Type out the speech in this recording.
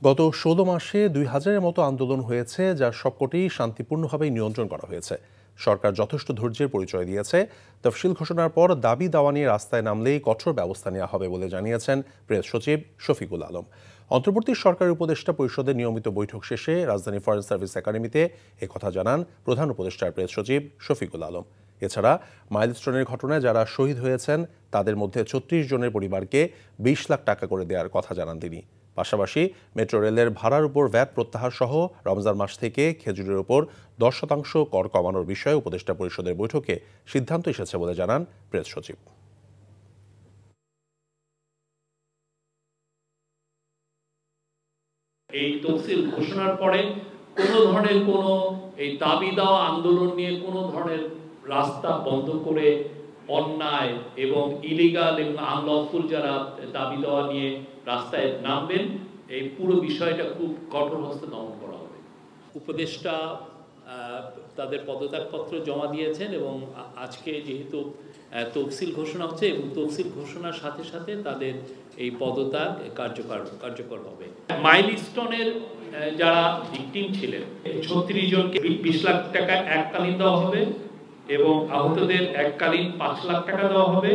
গত ১৬ মাসে ২,০০০-এর মতো আন্দোলন হয়েছে, যার সবকটি শান্তিপূর্ণভাবে নিয়ন্ত্রণ করা হয়েছে। সরকার যথেষ্ট ধৈর্যের পরিচয় দিয়েছে। তফসিল ঘোষণার পর দাবি দাওয়া নিয়ে রাস্তায় নামলেই কঠোর ব্যবস্থা নেওয়া হবে বলে জানিয়েছেন প্রেস সচিব শফিকুল আলম। অন্তর্বর্তী সরকারের উপদেষ্টা পরিষদের নিয়মিত বৈঠক শেষে রাজধানী ফরেন সার্ভিস একাডেমিতে একথা জানান প্রধান উপদেষ্টার প্রেস সচিব শফিকুল আলম। এছাড়া মাইলস্টোনের ঘটনায় যারা শহীদ হয়েছেন তাদের মধ্যে ৩৬ জনের পরিবারকে ২০ লাখ টাকা করে দেওয়ার কথা জানান তিনি। পাশাপাশি মেট্রো রেলের ভাড়ার উপর ভ্যাট প্রত্যাহার সহ রমজান মাস থেকে খেজুরের উপর ১০% কর কমানোর বিষয়ে উপদেষ্টা পরিষদের বৈঠকে সিদ্ধান্ত এসেছে বলে জানান প্রেস সচিব। এই তফসিল ঘোষণার পরে কোনো ধরনের এই দাবি দেওয়া আন্দোলন নিয়ে কোনো ধরনের রাস্তা বন্ধ করে অন্যায় এবং ইলিগাল এবং আনলফুল যারা দাবি দেওয়া নিয়ে রাস্তায় নামবেন, এই পুরো বিষয়টা খুব কঠোর হস্তে দমন করা হবে। উপদেষ্টা তাদের পদত্যাগপত্র জমা দিয়েছেন এবং আজকে যেহেতু তফসিল ঘোষণা হচ্ছে এবং তফসিল ঘোষণার সাথে সাথে তাদের এই পদত্যাগ কার্যকর হবে। মাইলস্টোনের যারা ভিকটিম ছিলেন ৩৬ জনকে ২০ লাখ টাকা এককালীন দেওয়া হবে এবং আহতদের এককালীন ৫ লাখ টাকা দেওয়া হবে।